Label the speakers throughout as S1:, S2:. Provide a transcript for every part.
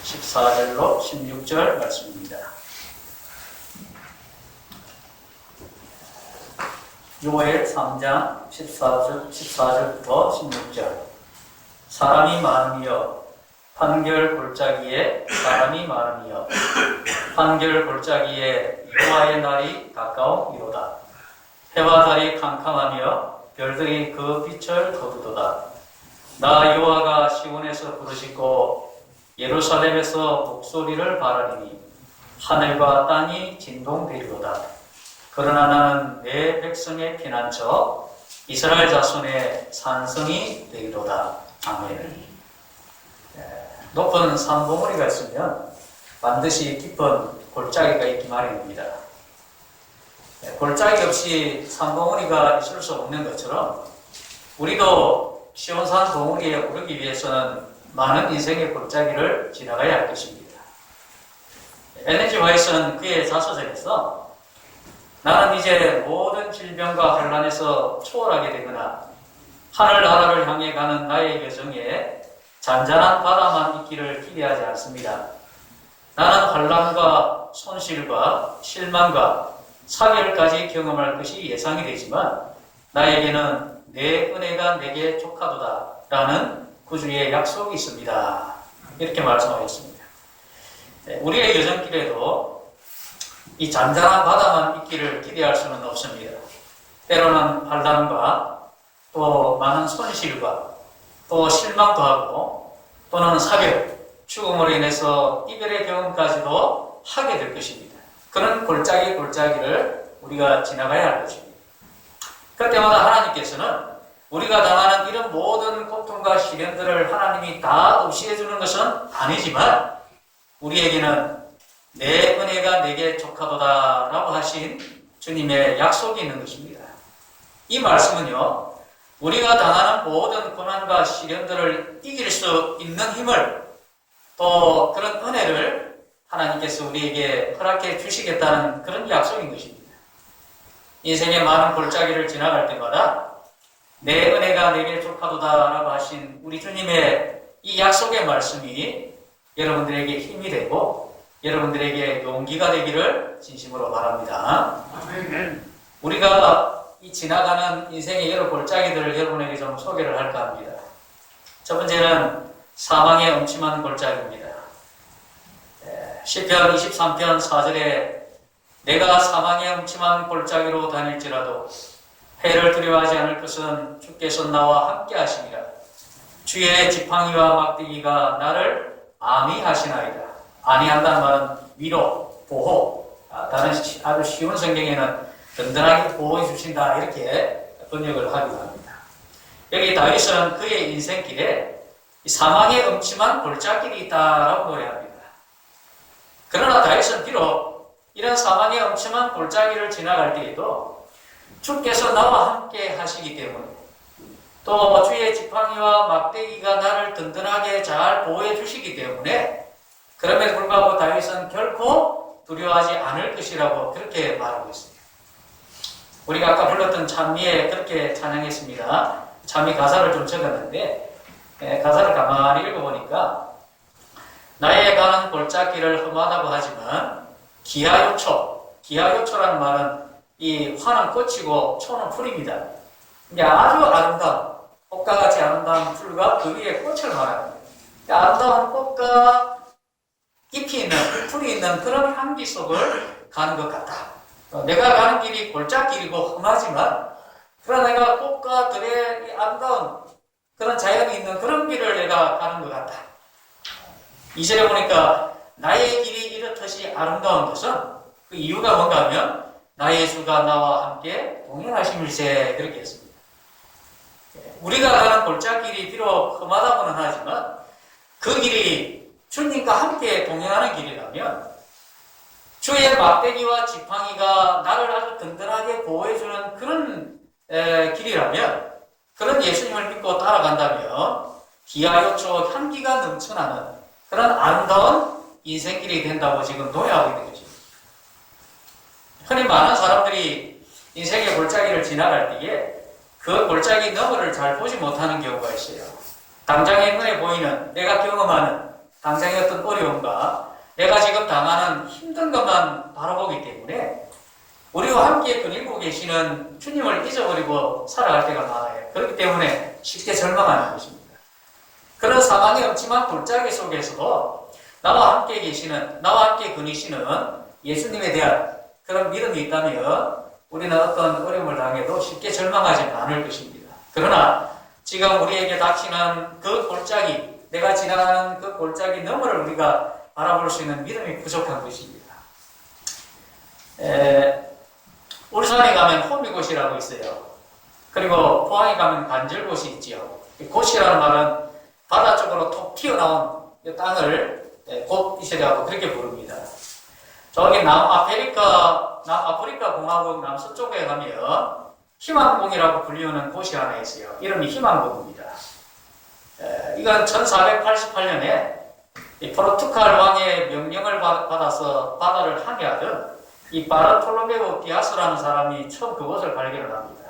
S1: 14절로 16절 말씀입니다. 요엘 3장 14절부터 16절. 사람이 많으며 판결 골짜기에 사람이 많으며 판결 골짜기에 여호와의 날이 가까우리로다. 해와 달이 캄캄하며 별들이 그 빛을 거두도다. 나 여호와가 시온에서 부르짖고 예루살렘에서 목소리를 바라리니 하늘과 땅이 진동되리로다. 그러나 나는 내 백성의 피난처 이스라엘 자손의 산성이 되리로다. 아멘. 높은 산봉우리가 있으면 반드시 깊은 골짜기가 있기 마련입니다. 골짜기 없이 산봉우리가 있을 수 없는 것처럼 우리도 시온산 봉우리에 오르기 위해서는 많은 인생의 골짜기를 지나가야 할 것입니다. 엘렌 화이트는 그의 자서전에서 나는 이제 모든 질병과 환난에서 초월하게 되거나 하늘나라를 향해 가는 나의 여정에 잔잔한 바다만 있기를 기대하지 않습니다. 나는 환난과 손실과 실망과 사별까지 경험할 것이 예상이 되지만 나에게는 내 은혜가 내게 족하도다 라는 구주의 약속이 있습니다. 이렇게 말씀하셨습니다. 우리의 여정길에도 이 잔잔한 바다만 있기를 기대할 수는 없습니다. 때로는 환난과 또 많은 손실과 또 실망도 하고 또는 사별, 죽음으로 인해서 이별의 경험까지도 하게 될 것입니다. 그런 골짜기를 우리가 지나가야 할 것입니다. 그때마다 하나님께서는 우리가 당하는 이런 모든 고통과 시련들을 하나님이 다 없이 해주는 것은 아니지만 우리에게는 내 은혜가 내게 족하도다 라고 하신 주님의 약속이 있는 것입니다. 이 말씀은요, 우리가 당하는 모든 고난과 시련들을 이길 수 있는 힘을 또 그런 은혜를 하나님께서 우리에게 허락해 주시겠다는 그런 약속인 것입니다. 인생의 많은 골짜기를 지나갈 때마다 내 은혜가 내게 족하도다 라고 하신 우리 주님의 이 약속의 말씀이 여러분들에게 힘이 되고 여러분들에게 용기가 되기를 진심으로 바랍니다. 우리가 이 지나가는 인생의 여러 골짜기들을 여러분에게 좀 소개를 할까 합니다. 첫 번째는 사망의 음침한 골짜기입니다. 시편 23편 4절에 내가 사망의 음침한 골짜기로 다닐지라도 해를 두려워하지 않을 것은 주께서 나와 함께 하시니라. 주의 지팡이와 막대기가 나를 안위하시나이다. 안위한다는 말은 위로, 보호. 다른 아주 쉬운 성경에는 든든하게 보호해 주신다 이렇게 번역을 하기도 합니다. 여기 다윗은 그의 인생길에 사망의 음침한 골짜길이 있다라고 노래합니다. 그러나 다윗은 비록 이런 사망의 음침한 골짜기를 지나갈 때에도 주께서 나와 함께 하시기 때문에 또 주의 지팡이와 막대기가 나를 든든하게 잘 보호해 주시기 때문에 그럼에도 불구하고 다윗은 결코 두려워하지 않을 것이라고 그렇게 말하고 있습니다. 우리가 아까 불렀던 찬미에 그렇게 찬양했습니다. 찬미 가사를 좀 적었는데 가사를 가만히 읽어보니까 나의 가는 골짜기를 험하다고 하지만 기하요초라는 말은 이 화는 꽃이고 초는 풀입니다. 아주 아름다운 꽃과 같이 아름다운 풀과 그 위에 꽃을 말합니다. 아름다운 꽃과 잎이 있는 풀이 있는 그런 향기 속을 가는 것 같다. 내가 가는 길이 골짜길이고 험하지만 그러나 내가 꽃과 들의 아름다운 그런 자연이 있는 그런 길을 내가 가는 것 같다. 2절에 보니까 나의 길이 이렇듯이 아름다운 것은 그 이유가 뭔가 하면 나의 주가 나와 함께 동행하심일세 그렇게 했습니다. 우리가 가는 골짜길이 비록 험하다고는 하지만 그 길이 주님과 함께 동행하는 길이라면 주의 막대기와 지팡이가 나를 아주 든든하게 보호해주는 그런 길이라면 그런 예수님을 믿고 따라간다면 기하요초 향기가 넘쳐나는 그런 아름다운 인생길이 된다고 지금 노래하고 있는 것입니다. 흔히 많은 사람들이 인생의 골짜기를 지나갈 때에 그 골짜기 너머를 잘 보지 못하는 경우가 있어요. 당장에 눈에 보이는 내가 경험하는 당장의 어떤 어려움과 내가 지금 당하는 힘든 것만 바라보기 때문에 우리와 함께 그리고 계시는 주님을 잊어버리고 살아갈 때가 많아요. 그렇기 때문에 쉽게 절망하는 것입니다. 그런 사망의 엄침한 골짜기 속에서도 나와 함께 계시는, 나와 함께 거니시는 예수님에 대한 그런 믿음이 있다면 우리는 어떤 어려움을 당해도 쉽게 절망하지 않을 것입니다. 그러나 지금 우리에게 닥치는 그 골짜기, 내가 지나가는 그 골짜기 너머를 우리가 바라볼 수 있는 믿음이 부족한 것입니다. 울산에 가면 호미곶이라고 있어요. 그리고 포항에 가면 간절곶이 있지요. 곶이라는 말은 바다 쪽으로 톡 튀어나온 땅을 곶이라고 그렇게 부릅니다. 저기 남아프리카 공화국 남서쪽에 가면 희망봉이라고 불리우는 곳이 하나 있어요. 이름이 희망봉입니다. 이건 1488년에 포르투갈 왕의 명령을 받아서 바다를 항해하던 이 바르톨로메오 디아스라는 사람이 처음 그곳을 발견을 합니다.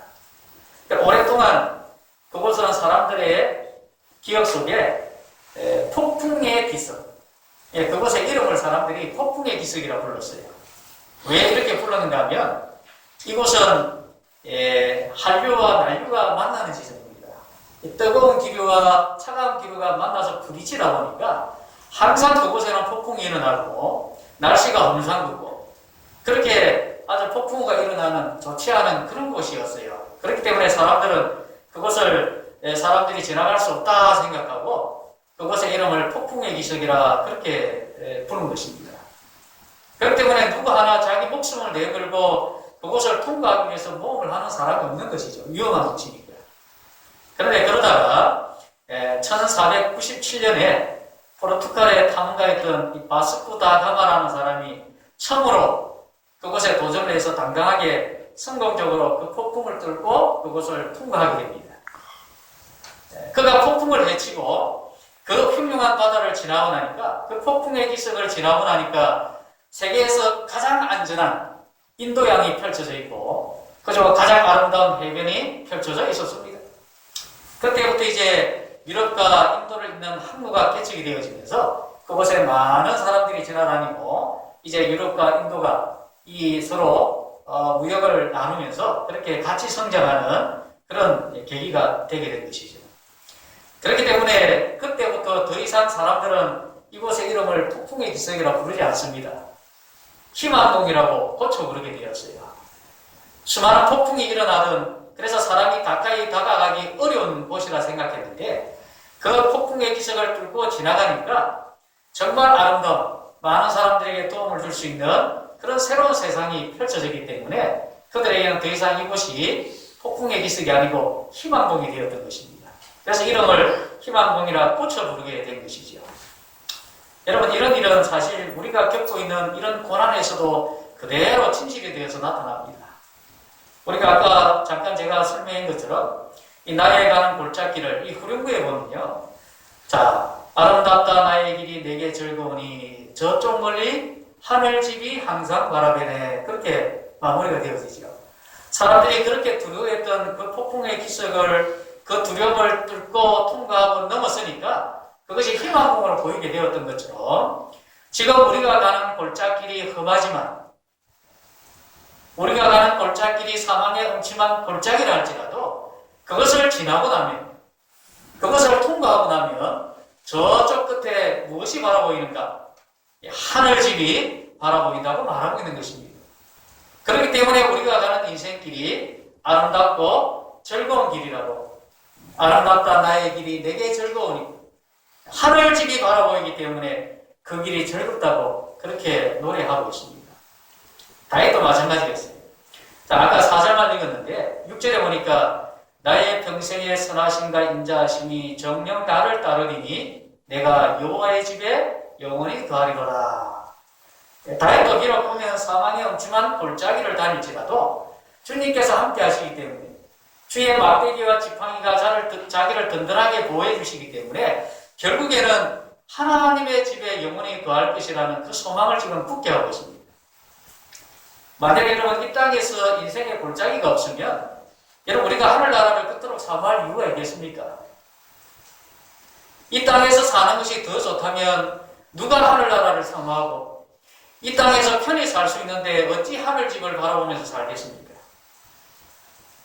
S1: 오랫동안 그곳은 사람들의 기억 속에 폭풍의 기슭, 그곳의 이름을 사람들이 폭풍의 기슭이라고 불렀어요. 왜 이렇게 불렀는가 하면 이곳은 한류와 난류가 만나는 지점입니다. 뜨거운 기류와 차가운 기류가 만나서 부딪히다 보니까 항상 그곳에는 폭풍이 일어나고 날씨가 험상궂고 그렇게 아주 폭풍우가 일어나는 좋지 않은 그런 곳이었어요. 그렇기 때문에 사람들은 그곳을 사람들이 지나갈 수 없다 생각하고 그곳의 이름을 폭풍의 기슭이라 그렇게 부른 것입니다. 그렇기 때문에 누구 하나 자기 목숨을 내걸고 그곳을 통과하기 위해서 모험을 하는 사람이 없는 것이죠. 위험한 곳이니까. 그런데 그러다가 1497년에 포르투갈에 탐험가였던 이 바스코 다 가마라는 사람이 처음으로 그곳에 도전을 해서 당당하게 성공적으로 그 폭풍을 뚫고 그곳을 통과하게 됩니다. 그가 폭풍을 헤치고 그 흉흉한 바다를 지나고 나니까 그 폭풍의 기슭을 지나고 나니까 세계에서 가장 안전한 인도양이 펼쳐져 있고 그저 가장 아름다운 해변이 펼쳐져 있었습니다. 그때부터 이제 유럽과 인도를 잇는 항로가 개척이 되어지면서 그곳에 많은 사람들이 지나다니고 이제 유럽과 인도가 이 서로 무역을 나누면서 그렇게 같이 성장하는 그런 계기가 되게 된 것이죠. 그렇기 때문에 그때부터 더 이상 사람들은 이곳의 이름을 폭풍의 기슭이라고 부르지 않습니다. 희망봉이라고 고쳐 부르게 되었어요. 수많은 폭풍이 일어나던 그래서 사람이 가까이 다가가기 어려운 곳이라 생각했는데 그 폭풍의 기슭을 뚫고 지나가니까 정말 아름다운 많은 사람들에게 도움을 줄 수 있는 그런 새로운 세상이 펼쳐지기 때문에 그들에게는 더 이상 이곳이 폭풍의 기슭이 아니고 희망봉이 되었던 것입니다. 그래서 이름을 희망봉이라 고쳐 부르게 된 것이죠. 여러분 이런 일은 사실 우리가 겪고 있는 이런 고난에서도 그대로 진실이 되어서 나타납니다. 우리가 아까 잠깐 제가 설명한 것처럼 이 나의 가는 골짜기를 이 후렴구에 보면요. 자, 아름답다 나의 길이 내게 즐거우니 저쪽 멀리 하늘집이 항상 바라보네. 그렇게 마무리가 되어지죠. 사람들이 그렇게 두려워했던 그 폭풍의 기슭을 그 두려움을 뚫고 통과하고 넘었으니까 그것이 희망봉으로 보이게 되었던 것처럼 지금 우리가 가는 골짜길이 험하지만 우리가 가는 골짜길이 사망의 음침한 골짜기라 할지라도 그것을 지나고 나면 그것을 통과하고 나면 저쪽 끝에 무엇이 바라보이는가? 하늘집이 바라보인다고 말하고 있는 것입니다. 그렇기 때문에 우리가 가는 인생길이 아름답고 즐거운 길이라고 아름답다 나의 길이 내게 즐거우니 하늘집이 바라보이기 때문에 그 길이 즐겁다고 그렇게 노래하고 있습니다. 다윗도 마찬가지였어요. 자, 아까 4절만 읽었는데 6절에 보니까 나의 평생의 선하심과 인자하심이 정녕 나를 따르리니 내가 여호와의 집에 영원히 거하리로다. 다윗도 비록 보면 사망의 엄침한 골짜기를 다닐지라도 주님께서 함께 하시기 때문에 주의 막대기와 지팡이가 자기를 든든하게 보호해 주시기 때문에 결국에는 하나님의 집에 영원히 거할 것이라는 그 소망을 지금 굳게 하고 있습니다. 만약에 여러분 이 땅에서 인생의 골짜기가 없으면 여러분 우리가 하늘나라를 그토록 사모할 이유가 있겠습니까? 이 땅에서 사는 것이 더 좋다면 누가 하늘나라를 사모하고 이 땅에서 편히 살 수 있는데 어찌 하늘집을 바라보면서 살겠습니까?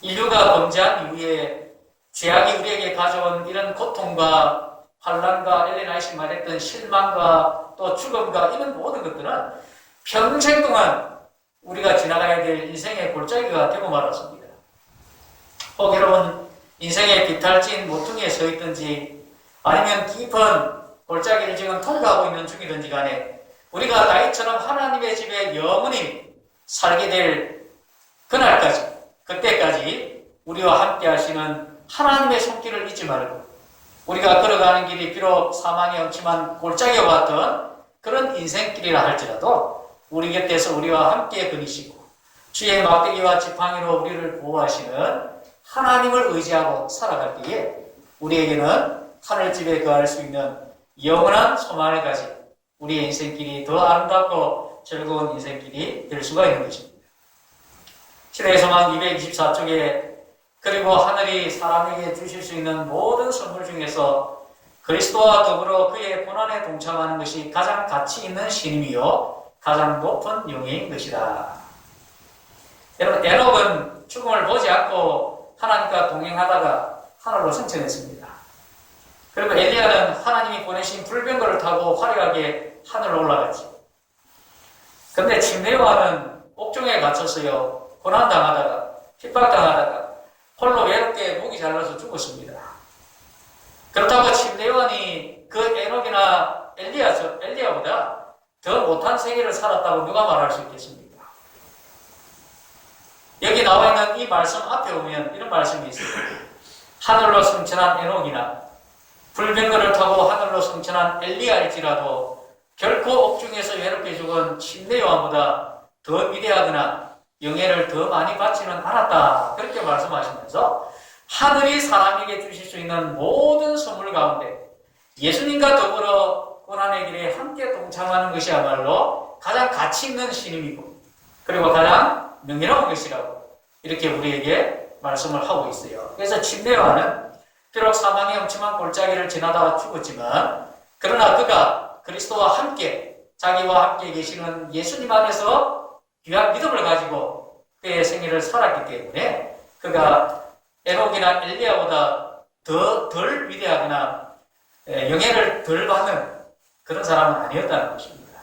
S1: 인류가 범죄한 이후에 죄악이 우리에게 가져온 이런 고통과 환난과 엘렌 아이시 말했던 실망과 또 죽음과 이런 모든 것들은 평생 동안 우리가 지나가야 될 인생의 골짜기가 되고 말았습니다. 혹여론 인생의 비탈진 모퉁이에 서 있든지 아니면 깊은 골짜기를 지금 통과하고 있는 중이든지 간에 우리가 다윗처럼 하나님의 집에 영원히 살게 될 그날까지, 그때까지 우리와 함께 하시는 하나님의 손길을 잊지 말고 우리가 걸어가는 길이 비록 사망의 엄침한 골짜기와 같은 그런 인생길이라 할지라도 우리 곁에서 우리와 함께 그리시고 주의 막대기와 지팡이로 우리를 보호하시는 하나님을 의지하고 살아갈 때에 우리에게는 하늘집에 거할 수 있는 영원한 소망을 가진 우리의 인생길이 더 아름답고 즐거운 인생길이 될 수가 있는 것입니다. 시대의 소망 224쪽에 그리고 하늘이 사람에게 주실 수 있는 모든 선물 중에서 그리스도와 더불어 그의 고난에 동참하는 것이 가장 가치 있는 신임이요 가장 높은 영예인 것이다. 여러분, 에녹은 죽음을 보지 않고 하나님과 동행하다가 하늘로 승천했습니다. 그리고 엘리야는 하나님이 보내신 불병거를 타고 화려하게 하늘로 올라갔지. 근데 침례요한은 옥중에 갇혔어요. 고난당하다가 핍박당하다가 홀로 외롭게 목이 잘라서 죽었습니다. 그렇다고 침례요한이 그 에녹이나 엘리야보다 더 못한 세계를 살았다고 누가 말할 수 있겠습니까? 여기 나와 있는 이 말씀 앞에 보면 이런 말씀이 있어요. 하늘로 승천한 에녹이나 불병거를 타고 하늘로 승천한 엘리야일지라도 결코 옥중에서 외롭게 죽은 침례요한보다 더 위대하거나 영예를 더 많이 받지는 않았다. 그렇게 말씀하시면서 하늘이 사람에게 주실 수 있는 모든 선물 가운데 예수님과 더불어 고난의 길에 함께 동참하는 것이야말로 가장 가치 있는 신임이고 그리고 가장 명예로운 것이라고 이렇게 우리에게 말씀을 하고 있어요. 그래서 침례요한은 비록 사망의 엄침한 골짜기를 지나다가 죽었지만 그러나 그가 그리스도와 함께 자기와 함께 계시는 예수님 안에서 귀한 믿음을 가지고 그의 생애를 살았기 때문에 그가 에녹이나 엘리야보다 덜 위대하거나 영예를 덜 받는 그런 사람은 아니었다는 것입니다.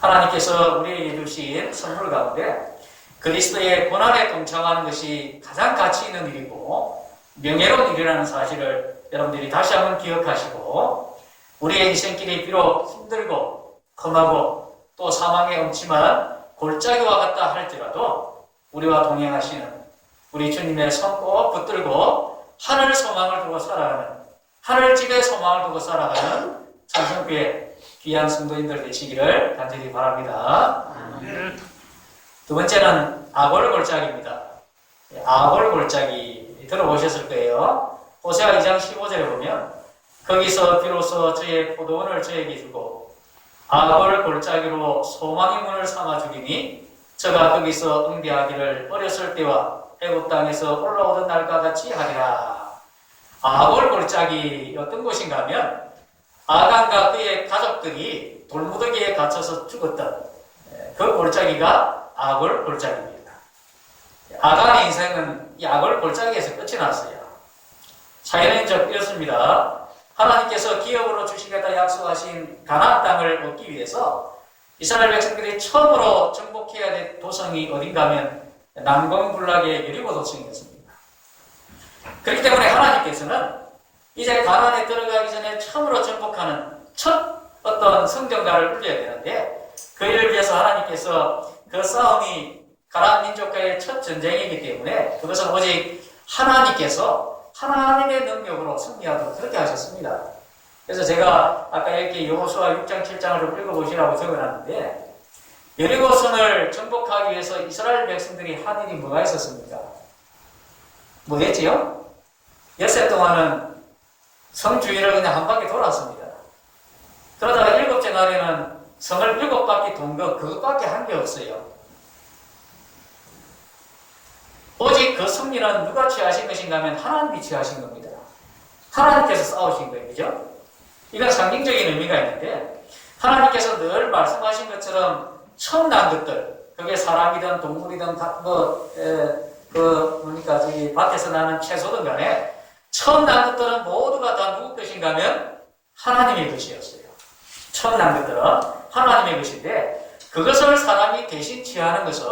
S1: 하나님께서 우리에게 주신 선물 가운데 그리스도의 고난에 동참하는 것이 가장 가치 있는 일이고 명예로운 일이라는 사실을 여러분들이 다시 한번 기억하시고 우리의 인생길이 비록 힘들고 험하고 또 사망의 엄침한 골짜기와 같다 할지라도 우리와 동행하시는 우리 주님의 손 꼭 붙들고 하늘 소망을 두고 살아가는 하늘집의 소망을 두고 살아가는 천성교회 귀한 성도님들 되시기를 간절히 바랍니다. 두 번째는 아골 골짜기입니다. 아골 골짜기 들어보셨을 거예요. 호세아 2장 15절에 보면 거기서 비로소 저의 포도원을 저에게 주고 아골 골짜기로 소망의 문을 삼아 주리니 저가 거기서 응대하기를 어렸을 때와 애굽 땅에서 올라오던 날과 같이 하리라. 아골 골짜기 어떤 곳인가 하면 아간과 그의 가족들이 돌무더기에 갇혀서 죽었던 그 골짜기가 아골 골짜기입니다. 아간의 인생은 이 아골 골짜기에서 끝이 났어요. 사연은 이렇습니다. 하나님께서 기업으로 주시겠다 약속하신 가나안 땅을 얻기 위해서 이스라엘 백성들이 처음으로 정복해야 될 도성이 어딘가 하면 남공불락의 여리고 도성이었습니다. 그렇기 때문에 하나님께서는 이제 가나안에 들어가기 전에 처음으로 정복하는 첫 어떤 성전가를 울려야 되는데 그 일을 위해서 하나님께서 그 싸움이 가나안 민족과의 첫 전쟁이기 때문에 그것은 오직 하나님께서 하나님의 능력으로 승리하도록 그렇게 하셨습니다. 그래서 제가 아까 이렇게 여호수아 6장 7장을 좀 읽어보시라고 적어놨는데 여리고성을 정복하기 위해서 이스라엘 백성들이 한 일이 뭐가 있었습니까? 뭐 했지요? 엿새 동안은 성 주위를 그냥 한 바퀴 돌았습니다. 그러다가 7째 날에는 성을 7바퀴 돈 거 그것밖에 한 게 없어요. 오직 그 승리는 누가 취하신 것인가 하면 하나님이 취하신 겁니다. 하나님께서 싸우신 거예요. 그죠? 이건 상징적인 의미가 있는데 하나님께서 늘 말씀하신 것처럼 처음 난 것들, 그게 사람이든 동물이든 저기 밭에서 나는 채소든 간에 처음 난 것들은 모두가 다 누구 것인가 하면 하나님의 것이었어요. 처음 난 것들은 하나님의 것인데 그것을 사람이 대신 취하는 것은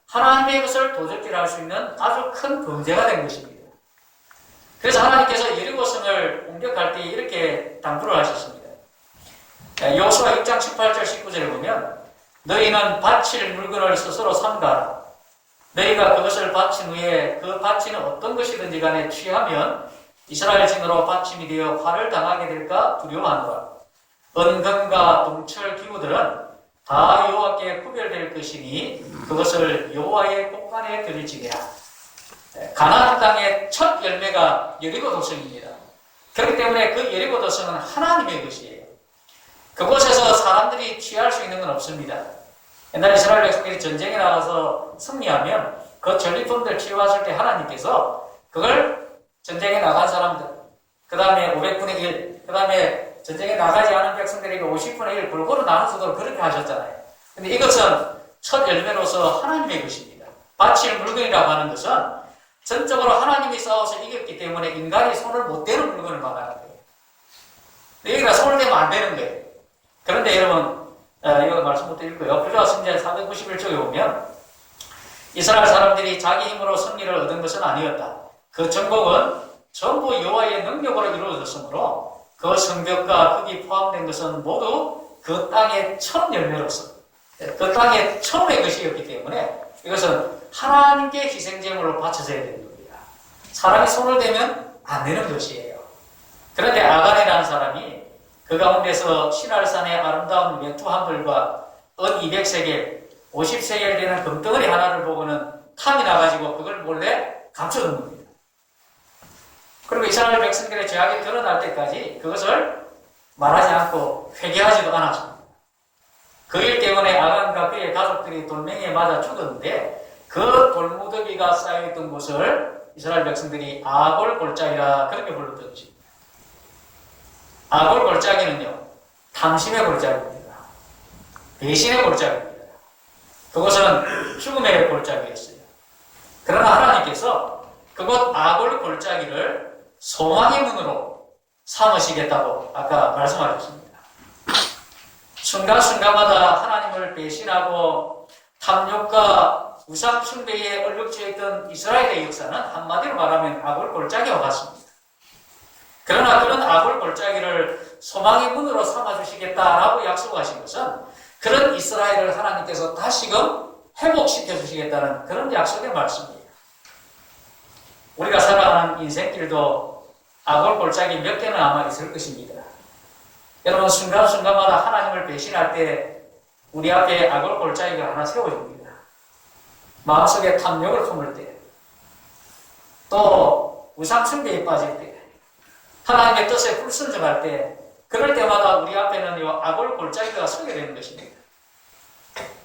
S1: 하나님의 것을 도적질할 수 있는 아주 큰 범죄가 된 것입니다. 그래서 하나님께서 여리고성을 공격할 때 이렇게 당부를 하셨습니다. 여호수아 6장 18절 19절을 보면 너희는 바칠 물건을 스스로 삼가라. 너희가 그것을 바친 후에 그 바치는 어떤 것이든지 간에 취하면 이스라엘 진으로 바침이 되어 화를 당하게 될까 두려워하노라. 은금과 동철 기구들은 다 여호와께 구별될 것이니 그것을 여호와의 곳간에 드릴지니라. 가나안 땅의 첫 열매가 여리고 도성입니다. 그렇기 때문에 그 여리고 도성은 하나님의 것이에요. 그곳에서 사람들이 취할 수 있는 건 없습니다. 옛날 이스라엘 백성들이 전쟁에 나가서 승리하면 그 전리품들 취해왔을 때 하나님께서 그걸 전쟁에 나간 사람들, 그 다음에 500분의 1, 그 다음에 전쟁에 나가지 않은 백성들에게 50분의 1 골고루 나눠주도록 그렇게 하셨잖아요. 근데 이것은 첫 열매로서 하나님의 것입니다. 바칠 물건이라고 하는 것은 전적으로 하나님이 싸워서 이겼기 때문에 인간이 손을 못 대는 물건을 말하는 거예요. 여기가 손을 대면 안 되는 거예요. 그런데 여러분, 이거 말씀 못 드릴고요. 구조와 승전 491쪽에 보면 이스라엘 사람들이 자기 힘으로 승리를 얻은 것은 아니었다. 그 정복은 전부 여호와의 능력으로 이루어졌으므로 그 성벽과 거기 포함된 것은 모두 그 땅의 첫 열매로서 그 땅의 처음의 것이었기 때문에 이것은 하나님께 희생제물로 바쳐져야 되는 겁니다. 사람이 손을 대면 안 되는 것이에요. 그런데 아간이라는 사람이 그 가운데서 신할산의 아름다운 외투 한 벌과 은 200세겔, 50세겔 되는 금덩어리 하나를 보고는 탐이 나가지고 그걸 몰래 감춰둔 겁니다. 그리고 이스라엘 백성들의 죄악이 드러날 때까지 그것을 말하지 않고 회개하지도 않았습니다. 그 일 때문에 아간과 그의 가족들이 돌멩이에 맞아 죽었는데 그 돌무더기가 쌓여있던 곳을 이스라엘 백성들이 아골 골짜기라 그렇게 불렀던 것입니다. 아골 골짜기는요, 탐심의 골짜기입니다. 배신의 골짜기입니다. 그것은 죽음의 골짜기였어요. 그러나 하나님께서 그곳 아골 골짜기를 소망의 문으로 삼으시겠다고 아까 말씀하셨습니다. 순간순간마다 하나님을 배신하고 탐욕과 우상 숭배에 얼룩져 있던 이스라엘의 역사는 한마디로 말하면 아골 골짜기와 같습니다. 그러나 그런 아골 골짜기를 소망의 문으로 삼아주시겠다라고 약속하신 것은 그런 이스라엘을 하나님께서 다시금 회복시켜 주시겠다는 그런 약속의 말씀입니다. 우리가 살아가는 인생길도 아골 골짜기 몇 개는 아마 있을 것입니다. 여러분, 순간순간마다 하나님을 배신할 때 우리 앞에 아골 골짜기가 하나 세워집니다. 마음속에 탐욕을 품을 때, 또 우상 숭배에 빠질 때, 하나님의 뜻에 불순종할 때, 그럴 때마다 우리 앞에는 이 아골 골짜기가 서게 되는 것입니다.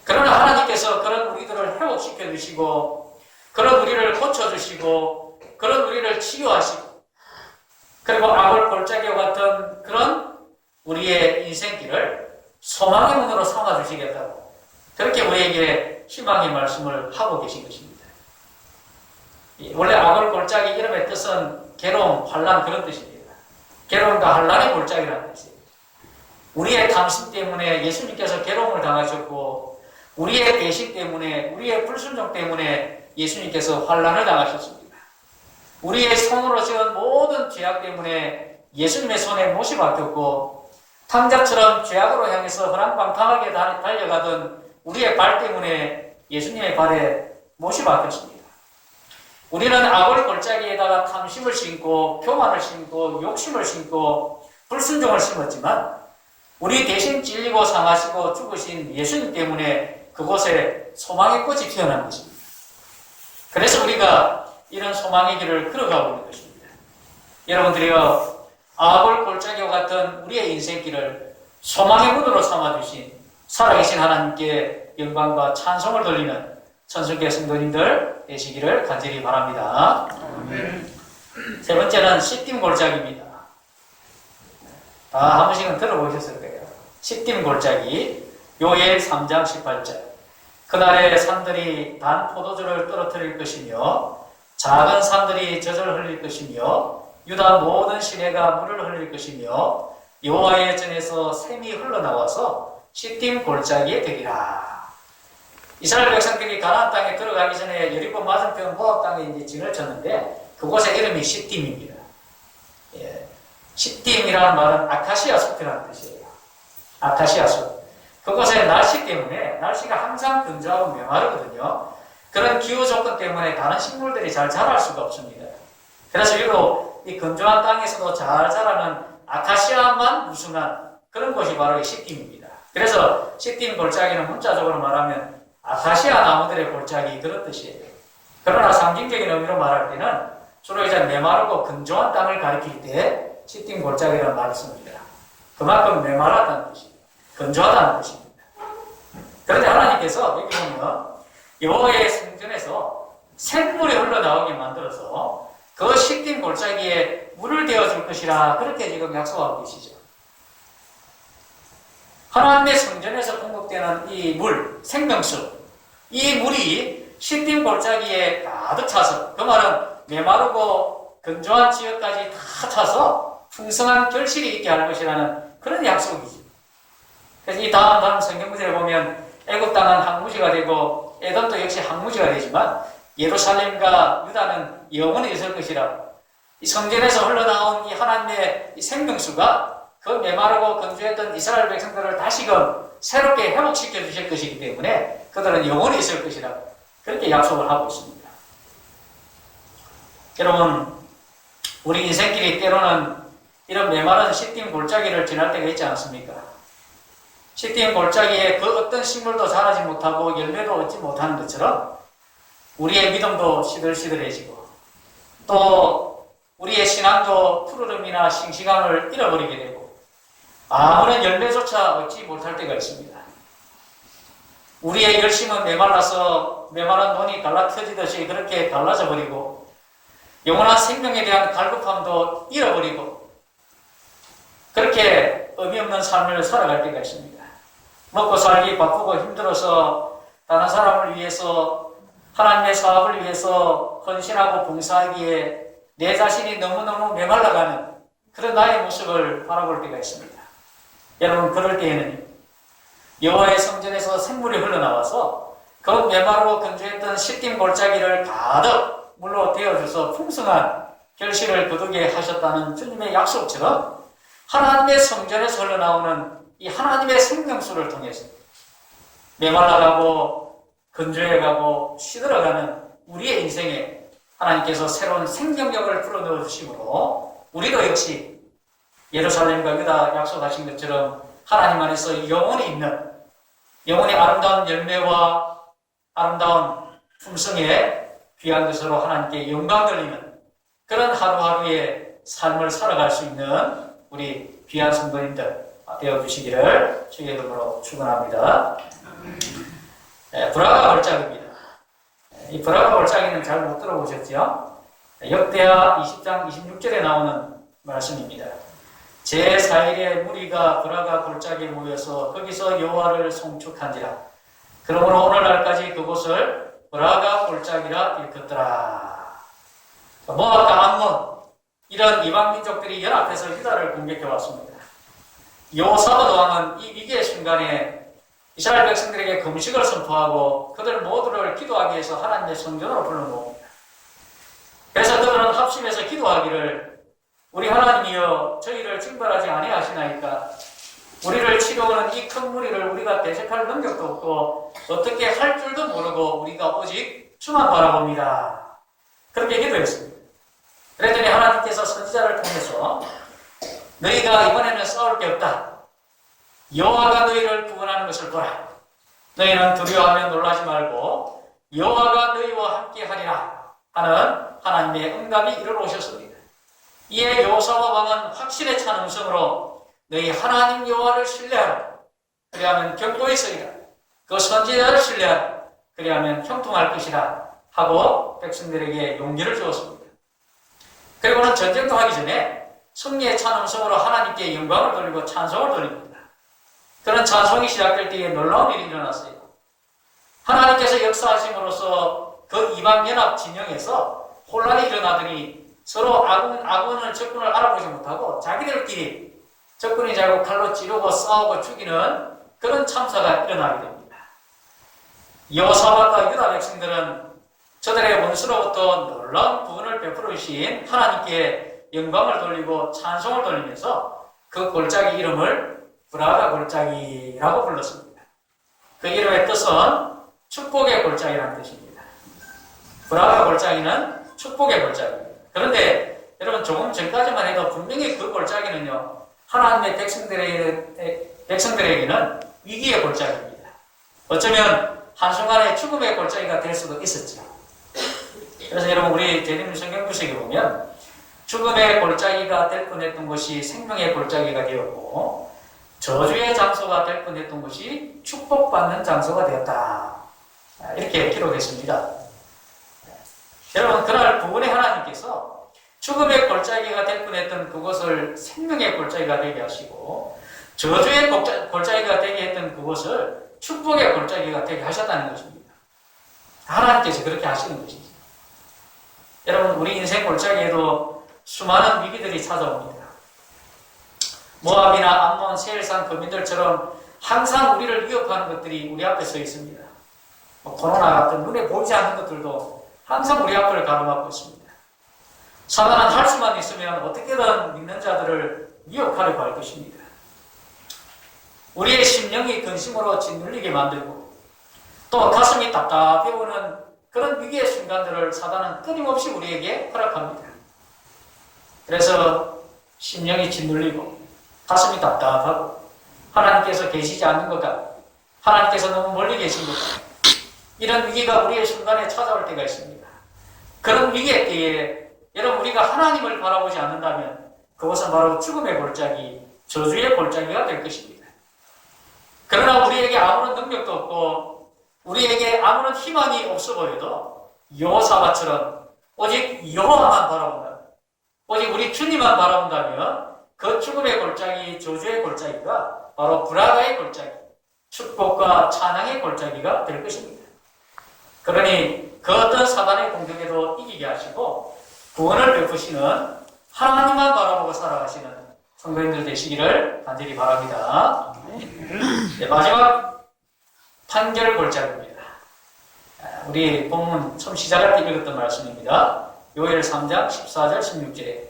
S1: 그러나 하나님께서 그런 우리들을 회복시켜 주시고, 그런 우리를 고쳐주시고, 그런 우리를 치유하시고, 그리고 아골 골짜기와 같은 그런 우리의 인생길을 소망의 문으로 삼아주시겠다고 그렇게 우리에게 희망의 말씀을 하고 계신 것입니다. 원래 아골 골짜기 이름의 뜻은 괴로움, 환난 그런 뜻입니다. 괴로움과 환난의 골짜기라는 뜻이에요. 우리의 탐심 때문에 예수님께서 괴로움을 당하셨고 우리의 배신 때문에 우리의 불순종 때문에 예수님께서 환난을 당하셨습니다. 우리의 손으로 지은 모든 죄악 못에 예수님의 손에 못이 박혔고 탕자처럼 죄악으로 향해서 허랑방탕하게 달려가던 우리의 발 때문에 예수님의 발에 못이 박혔습니다. 우리는 아골 골짜기에다가 탐심을 심고 교만을 심고 욕심을 심고 불순종을 심었지만 우리 대신 찔리고 상하시고 죽으신 예수님 때문에 그곳에 소망의 꽃이 피어난 것입니다. 그래서 우리가 이런 소망의 길을 걸어가고 있는 것입니다. 여러분들이요, 아골 골짜기와 같은 우리의 인생길을 소망의 문으로 삼아주신 살아계신 하나님께 영광과 찬송을 돌리는 천순교 성도님들 되시기를 간절히 바랍니다. 세 번째는 시딤 골짜기입니다. 다 한 번씩은 들어보셨을 거예요. 시딤 골짜기, 요엘 3장 18절. 그날에 산들이 단 포도주를 떨어뜨릴 것이며 작은 산들이 젖을 흘릴 것이며 유다 모든 시내가 물을 흘릴 것이며 여호와의 전에서 샘이 흘러나와서 시딤 골짜기에 되리라. 이스라엘 백성들이 가나안 땅에 들어가기 전에 여리고 맞은편 모압 땅에 이제 진을 쳤는데 그곳의 이름이 시딤입니다. 예. 시딤이라는 말은 아카시아 숲이라는 뜻이에요. 아카시아 숲. 그곳의 날씨 때문에 날씨가 항상 건조하고 메마르거든요. 그런 기후 조건 때문에 다른 식물들이 잘 자랄 수가 없습니다. 그래서 유독 이 건조한 땅에서도 잘 자라는 아카시아만 무성한 그런 곳이 바로 이 시딤입니다. 그래서 시딤 골짜기는 문자적으로 말하면 아카시아 나무들의 골짜기 그런 뜻이에요. 그러나 상징적인 의미로 말할 때는 주로 이제 메마르고 건조한 땅을 가리킬 때 시딤 골짜기라는 말을 씁니다. 그만큼 메마르다는 뜻입니다. 건조하다는 뜻입니다. 그런데 하나님께서 여기 보면 여호와의 성전에서 샘물이 흘러나오게 만들어서 그 시딤 골짜기에 물을 대어줄 것이라 그렇게 지금 약속하고 계시죠. 하나님의 성전에서 공급되는 이 물, 생명수, 이 물이 시딤 골짜기에 가득 차서 그 말은 메마르고 건조한 지역까지 다 차서 풍성한 결실이 있게 할 것이라는 그런 약속이죠. 그래서 이 다음 성경구절에 보면 애굽 땅은 항무지가 되고 에돔도 역시 항무지가 되지만 예루살렘과 유다는 영원히 있을 것이라. 이 성전에서 흘러나온 이 하나님의 이 생명수가 그 메마르고 건조했던 이스라엘 백성들을 다시금 새롭게 회복시켜 주실 것이기 때문에 그들은 영원히 있을 것이라 그렇게 약속을 하고 있습니다. 여러분, 우리 인생길이 때로는 이런 메마른 시딤 골짜기를 지날 때가 있지 않습니까? 시딤 골짜기에 그 어떤 식물도 자라지 못하고 열매도 얻지 못하는 것처럼 우리의 믿음도 시들시들해지고 또 우리의 신앙도 푸르름이나 싱싱함을 잃어버리게 되고 아무런 열매조차 얻지 못할 때가 있습니다. 우리의 열심은 메말라서 메마른 논이 갈라터지듯이 그렇게 갈라져 버리고 영원한 생명에 대한 갈급함도 잃어버리고 그렇게 의미 없는 삶을 살아갈 때가 있습니다. 먹고 살기 바쁘고 힘들어서 다른 사람을 위해서 하나님의 사업을 위해서 헌신하고 봉사하기에 내 자신이 너무너무 메말라가는 그런 나의 모습을 바라볼 때가 있습니다. 여러분, 그럴 때에는 여호와의 성전에서 샘물이 흘러나와서 그 메마르고 건조했던 시딤 골짜기를 가득 물로 데워줘서 풍성한 결실을 거두게 하셨다는 주님의 약속처럼 하나님의 성전에서 흘러나오는 이 하나님의 생명수를 통해서 메말라가고 건조해가고 시들어가는 우리의 인생에 하나님께서 새로운 생명력을 불어넣어 주심으로 우리도 역시 예루살렘과 유다 약속하신 것처럼 하나님 안에서 영원히 있는 영원히 아름다운 열매와 아름다운 품성의 귀한 것으로 하나님께 영광 돌리는 그런 하루하루의 삶을 살아갈 수 있는 우리 귀한 성도님들 되어주시기를 주의 이름으로 축원합니다. 브라가 골짜기입니다. 이 브라가 골짜기는 잘 못 들어보셨죠? 역대하 20장 26절에 나오는 말씀입니다. 제4일에 무리가 브라가 골짜기에 모여서 거기서 여호와를 송축한지라. 그러므로 오늘날까지 그곳을 브라가 골짜기라 일컫더라. 모압과 암몬 이런 이방 민족들이 연합해서 유다를 공격해 왔습니다. 여호사밧 왕은 이 위기의 순간에 이스라엘 백성들에게 금식을 선포하고 그들 모두를 기도하기 위해서 하나님의 성전으로 불러모읍니다. 그래서 그들은 합심해서 기도하기를 우리 하나님이여 저희를 징벌하지 아니하시나이까 우리를 치러오는 이 큰 무리를 우리가 대적할 능력도 없고 어떻게 할 줄도 모르고 우리가 오직 주만 바라봅니다. 그렇게 기도했습니다. 그랬더니 하나님께서 선지자를 통해서 너희가 이번에는 싸울 게 없다. 여호와가 너희를 구원하는 것을 보라. 너희는 두려워하며 놀라지 말고 여호와가 너희와 함께 하리라 하는 하나님의 응답이 이르러 오셨습니다. 이에 여호사밧 왕은 확신에 찬 음성으로 너희 하나님 여호와를 신뢰하라. 그리하면 견고히 서리라. 그 선지자를 신뢰하라. 그리하면 형통할 것이라 하고 백성들에게 용기를 주었습니다. 그리고는 전쟁도 하기 전에 승리의 찬음성으로 하나님께 영광을 돌리고 찬송을 돌립니다. 그런 찬송이 시작될 때에 놀라운 일이 일어났어요. 하나님께서 역사하심으로써 그 이방연합 진영에서 혼란이 일어나더니 서로 아군을 적군을 알아보지 못하고 자기들끼리 적군이 자고 칼로 찌르고 싸우고 죽이는 그런 참사가 일어나게 됩니다. 여호사밧과 유다 백성들은 저들의 원수로부터 놀라운 구원을 베풀으신 하나님께 영광을 돌리고 찬송을 돌리면서 그 골짜기 이름을 브라가 골짜기라고 불렀습니다. 그 이름의 뜻은 축복의 골짜기라는 뜻입니다. 브라가 골짜기는 축복의 골짜기입니다. 그런데 여러분 조금 전까지만 해도 분명히 그 골짜기는요, 하나님의 백성들에게는 위기의 골짜기입니다. 어쩌면 한순간에 죽음의 골짜기가 될 수도 있었죠. 그래서 여러분 우리 제님 성경구석에 보면 죽음의 골짜기가 될 뻔했던 것이 생명의 골짜기가 되었고 저주의 장소가 될 뻔했던 것이 축복받는 장소가 되었다. 이렇게 기록했습니다. 여러분 그날 구원의 하나님께서 죽음의 골짜기가 될 뻔했던 그곳을 생명의 골짜기가 되게 하시고 저주의 골짜기가 되게 했던 그곳을 축복의 골짜기가 되게 하셨다는 것입니다. 하나님께서 그렇게 하시는 것이죠. 여러분 우리 인생 골짜기에도 수많은 위기들이 찾아옵니다. 모압이나 암몬, 세일산 거민들처럼 항상 우리를 위협하는 것들이 우리 앞에 서 있습니다. 코로나 같은 눈에 보이지 않는 것들도 항상 우리 앞을 가로막고 있습니다. 사단은 할 수만 있으면 어떻게든 믿는 자들을 미혹하려고 할 것입니다. 우리의 심령이 근심으로 짓눌리게 만들고 또 가슴이 답답해 오는 그런 위기의 순간들을 사단은 끊임없이 우리에게 허락합니다. 그래서 심령이 짓눌리고 가슴이 답답하고 하나님께서 계시지 않는 것 같고 하나님께서 너무 멀리 계신 것 같고 이런 위기가 우리의 순간에 찾아올 때가 있습니다. 그런 위기의 때에 여러분 우리가 하나님을 바라보지 않는다면 그것은 바로 죽음의 골짜기, 저주의 골짜기가 될 것입니다. 그러나 우리에게 아무런 능력도 없고 우리에게 아무런 희망이 없어 보여도 여호사밧처럼 오직 여호와만 바라본다. 오직 우리 주님만 바라본다면 그 죽음의 골짜기, 저주의 골짜기가 바로 브라가의 골짜기, 축복과 찬양의 골짜기가 될 것입니다. 그러니 그 어떤 사단의 공격에도 이기게 하시고 구원을 베푸시는 하나님만 바라보고 살아가시는 성도님들 되시기를 간절히 바랍니다. 네, 마지막 판결 골짜기입니다. 우리 본문 처음 시작할 때 읽었던 말씀입니다. 요엘 3장 14절 16절에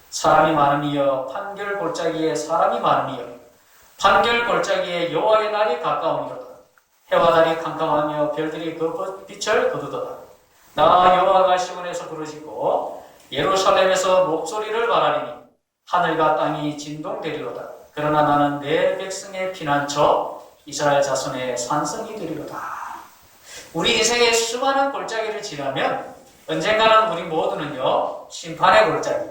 S1: 사람이 많으니여 판결 골짜기에 사람이 많으니여 판결 골짜기에 여호와의 날이 가까우니로다. 해와 달이 캄캄하며 별들이 그 빛을 거두도다. 나 여호와가 시온에서 부르짖고 예루살렘에서 목소리를 말하리니 하늘과 땅이 진동되리로다. 그러나 나는 내 백성의 피난처 이스라엘 자손의 산성이 되리로다. 우리 인생의 수많은 골짜기를 지나면 언젠가는 우리 모두는요 심판의 골짜기,